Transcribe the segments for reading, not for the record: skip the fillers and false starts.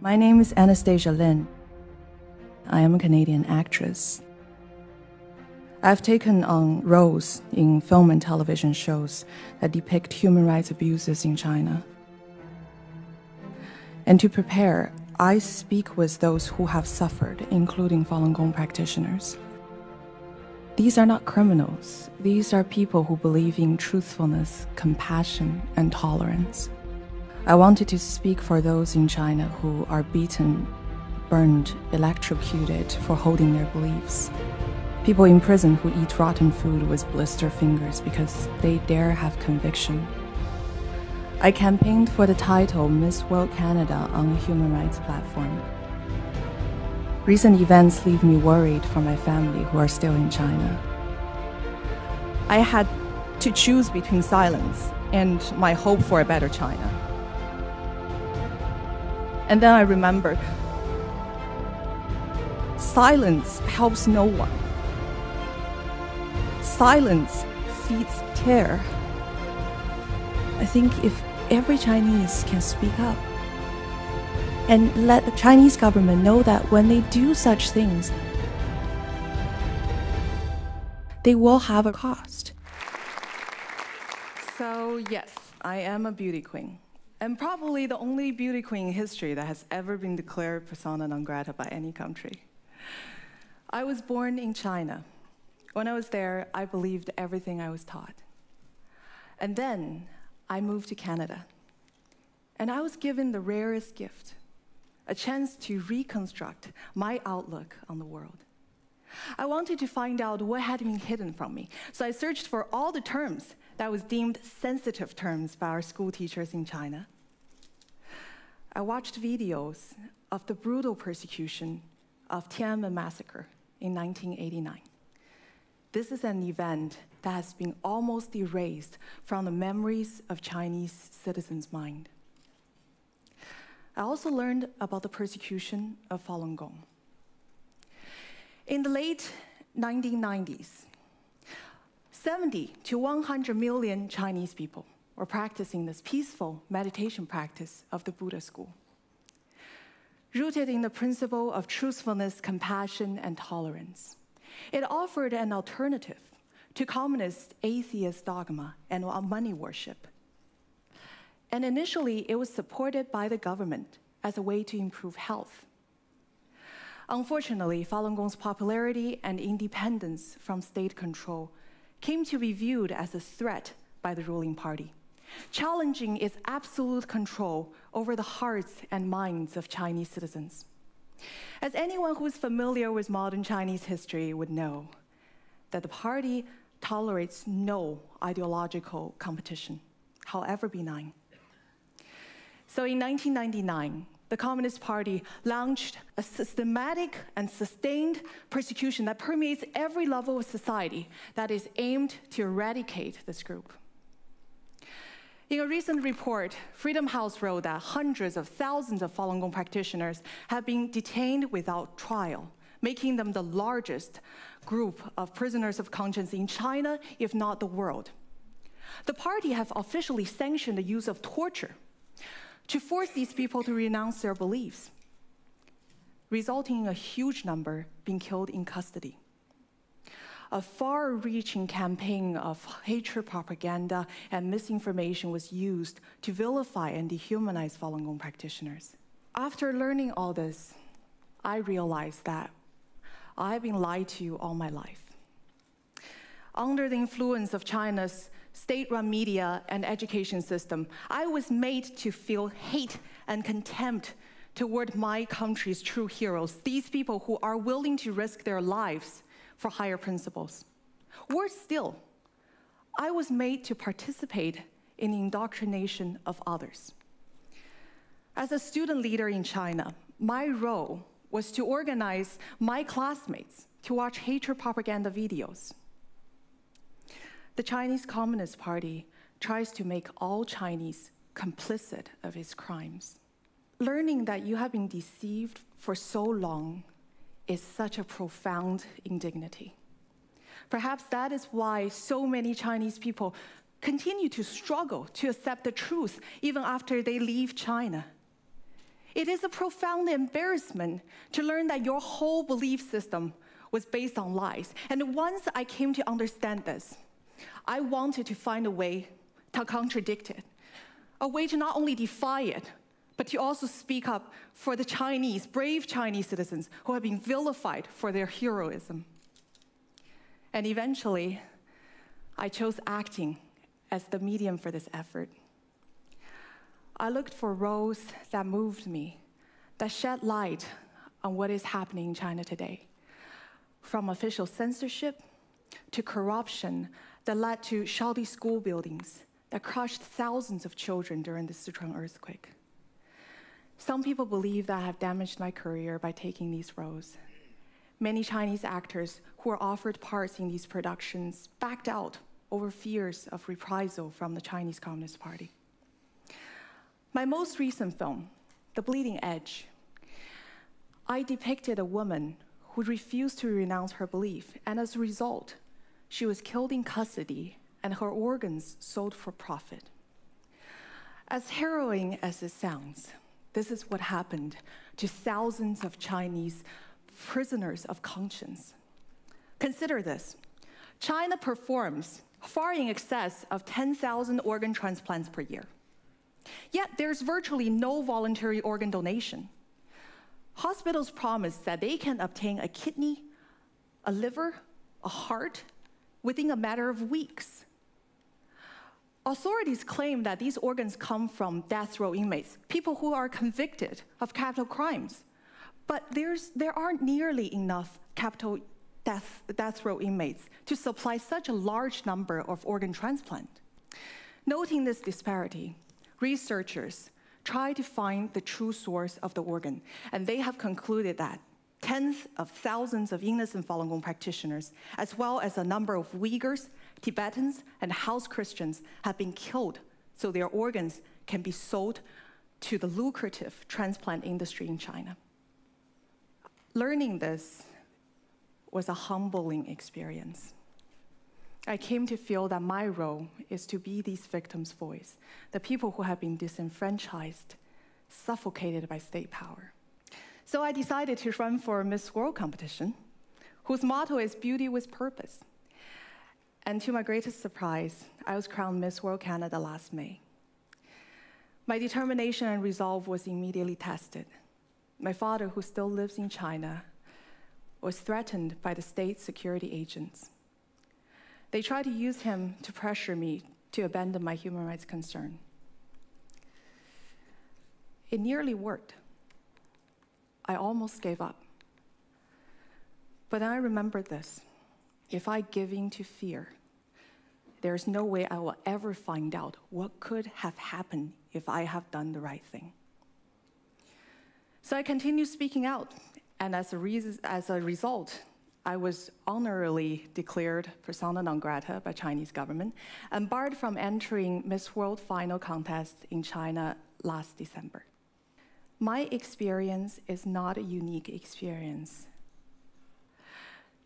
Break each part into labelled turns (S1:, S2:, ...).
S1: My name is Anastasia Lin. I am a Canadian actress. I've taken on roles in film and television shows that depict human rights abuses in China. And to prepare, I speak with those who have suffered, including Falun Gong practitioners. These are not criminals. These are people who believe in truthfulness, compassion, and tolerance. I wanted to speak for those in China who are beaten, burned, electrocuted for holding their beliefs. People in prison who eat rotten food with blister fingers because they dare have conviction. I campaigned for the title Miss Canada on a human rights platform. Recent events leave me worried for my family who are still in China. I had to choose between silence and my hope for a better China. And then I remembered, silence helps no one. Silence feeds terror. I think if every Chinese can speak up and let the Chinese government know that when they do such things, they will have a cost. So yes, I am a beauty queen. And probably the only beauty queen in history that has ever been declared persona non grata by any country. I was born in China. When I was there, I believed everything I was taught. And then I moved to Canada. And I was given the rarest gift, a chance to reconstruct my outlook on the world. I wanted to find out what had been hidden from me, so I searched for all the terms that was deemed sensitive terms by our school teachers in China. I watched videos of the brutal persecution of Tiananmen massacre in 1989. This is an event that has been almost erased from the memories of Chinese citizens' mind. I also learned about the persecution of Falun Gong. In the late 1990s, 70 to 100 million Chinese people were practicing this peaceful meditation practice of the Buddha school. Rooted in the principle of truthfulness, compassion, and tolerance, it offered an alternative to communist atheist dogma and money worship. And initially, it was supported by the government as a way to improve health. Unfortunately, Falun Gong's popularity and independence from state control came to be viewed as a threat by the ruling party, challenging its absolute control over the hearts and minds of Chinese citizens. As anyone who is familiar with modern Chinese history would know, that the party tolerates no ideological competition, however benign. So in 1999, the Communist Party launched a systematic and sustained persecution that permeates every level of society that is aimed to eradicate this group. In a recent report, Freedom House wrote that hundreds of thousands of Falun Gong practitioners have been detained without trial, making them the largest group of prisoners of conscience in China, if not the world. The party has officially sanctioned the use of torture to force these people to renounce their beliefs, resulting in a huge number being killed in custody. A far-reaching campaign of hatred propaganda and misinformation was used to vilify and dehumanize Falun Gong practitioners. After learning all this, I realized that I've been lied to all my life. Under the influence of China's state-run media and education system, I was made to feel hate and contempt toward my country's true heroes, these people who are willing to risk their lives for higher principles. Worse still, I was made to participate in the indoctrination of others. As a student leader in China, my role was to organize my classmates to watch hatred propaganda videos. The Chinese Communist Party tries to make all Chinese complicit of its crimes. Learning that you have been deceived for so long is such a profound indignity. Perhaps that is why so many Chinese people continue to struggle to accept the truth even after they leave China. It is a profound embarrassment to learn that your whole belief system was based on lies. And once I came to understand this, I wanted to find a way to contradict it, a way to not only defy it, but to also speak up for the Chinese, brave Chinese citizens who have been vilified for their heroism. And eventually, I chose acting as the medium for this effort. I looked for roles that moved me, that shed light on what is happening in China today, from official censorship to corruption that led to shoddy school buildings that crushed thousands of children during the Sichuan earthquake. Some people believe that I have damaged my career by taking these roles. Many Chinese actors who were offered parts in these productions backed out over fears of reprisal from the Chinese Communist Party. My most recent film, The Bleeding Edge, I depicted a woman who refused to renounce her belief, and as a result, she was killed in custody and her organs sold for profit. As harrowing as it sounds, this is what happened to thousands of Chinese prisoners of conscience. Consider this. China performs far in excess of 10,000 organ transplants per year. Yet there's virtually no voluntary organ donation. Hospitals promise that they can obtain a kidney, a liver, a heart within a matter of weeks. Authorities claim that these organs come from death row inmates, people who are convicted of capital crimes. But there aren't nearly enough capital death row inmates to supply such a large number of organ transplants. Noting this disparity, researchers try to find the true source of the organ, and they have concluded that tens of thousands of innocent Falun Gong practitioners, as well as a number of Uyghurs, Tibetans, and house Christians have been killed so their organs can be sold to the lucrative transplant industry in China. Learning this was a humbling experience. I came to feel that my role is to be these victims' voice, the people who have been disenfranchised, suffocated by state power. So I decided to run for a Miss World competition, whose motto is Beauty with Purpose. And to my greatest surprise, I was crowned Miss World Canada last May. My determination and resolve was immediately tested. My father, who still lives in China, was threatened by the state security agents. They tried to use him to pressure me to abandon my human rights concern. It nearly worked. I almost gave up. But then I remembered this. If I give in to fear, there's no way I will ever find out what could have happened if I have done the right thing. So I continued speaking out, and as a result, I was honorably declared persona non grata by Chinese government and barred from entering Miss World final contest in China last December. My experience is not a unique experience.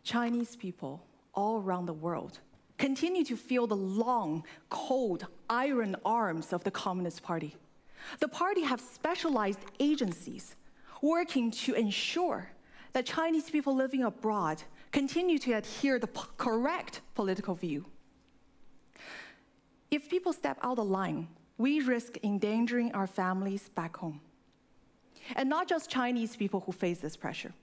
S1: Chinese people all around the world continue to feel the long, cold, iron arms of the Communist Party. The party have specialized agencies working to ensure that Chinese people living abroad continue to adhere to the correct political view. If people step out of line, we risk endangering our families back home. And not just Chinese people who face this pressure.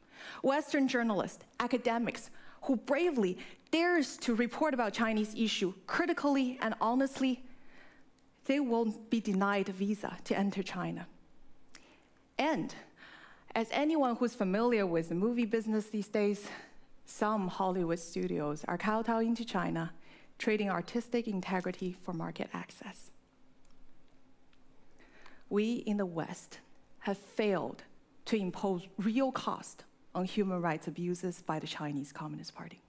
S1: Western journalists, academics, who bravely dares to report about Chinese issue critically and honestly, they will be denied a visa to enter China. And as anyone who's familiar with the movie business these days, some Hollywood studios are kowtowing to China, trading artistic integrity for market access. We in the West have failed to impose real cost on human rights abuses by the Chinese Communist Party.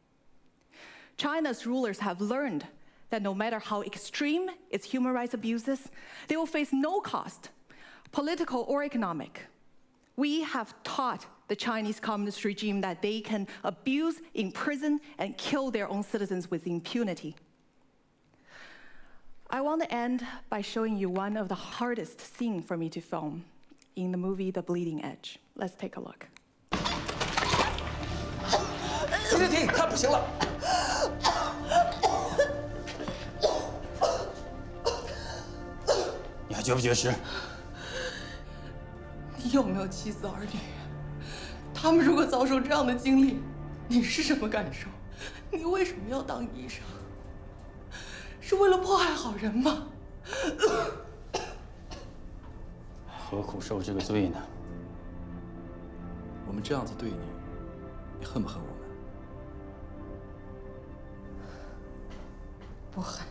S1: China's rulers have learned that no matter how extreme its human rights abuses, they will face no cost, political or economic. We have taught the Chinese Communist regime that they can abuse, imprison, and kill their own citizens with impunity. I want to end by showing you one of the hardest scenes for me to film. in the movie The Bleeding Edge. Let's take a look.
S2: 停，他不行了。你还绝不绝食？
S3: 你有没有妻子儿女？他们如果遭受这样的经历，你是什么感受？你为什么要当医生？是为了迫害好人吗？
S2: 何苦受这个罪呢？
S4: 我们这样子对你，你恨不恨我们？
S3: 不恨。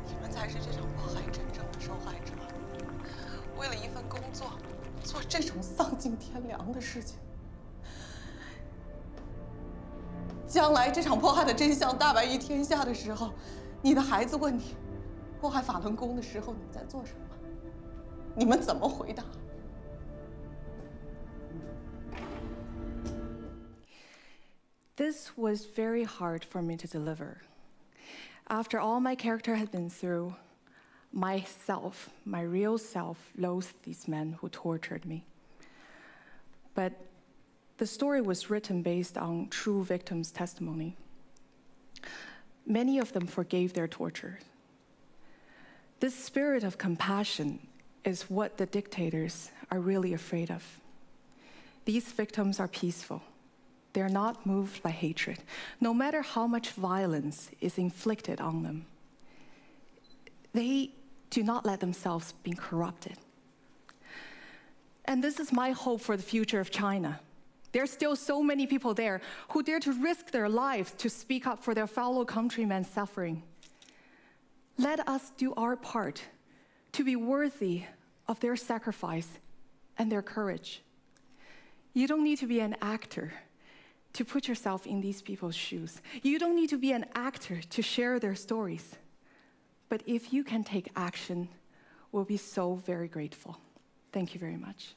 S3: 你们才是这场迫害真正的受害者。为了一份工作，做这种丧尽天良的事情，将来这场迫害的真相大白于天下的时候，你的孩子问你，迫害法轮功的时候你在做什么？你们怎么回答？
S1: This was very hard for me to deliver. After all my character had been through, myself, my real self, loathed these men who tortured me. But the story was written based on true victims' testimony. Many of them forgave their torture. This spirit of compassion is what the dictators are really afraid of. These victims are peaceful. They're not moved by hatred, no matter how much violence is inflicted on them. They do not let themselves be corrupted. And this is my hope for the future of China. There are still so many people there who dare to risk their lives to speak up for their fellow countrymen suffering. Let us do our part to be worthy of their sacrifice and their courage. You don't need to be an actor to put yourself in these people's shoes. You don't need to be an actor to share their stories. But if you can take action, we'll be so very grateful. Thank you very much.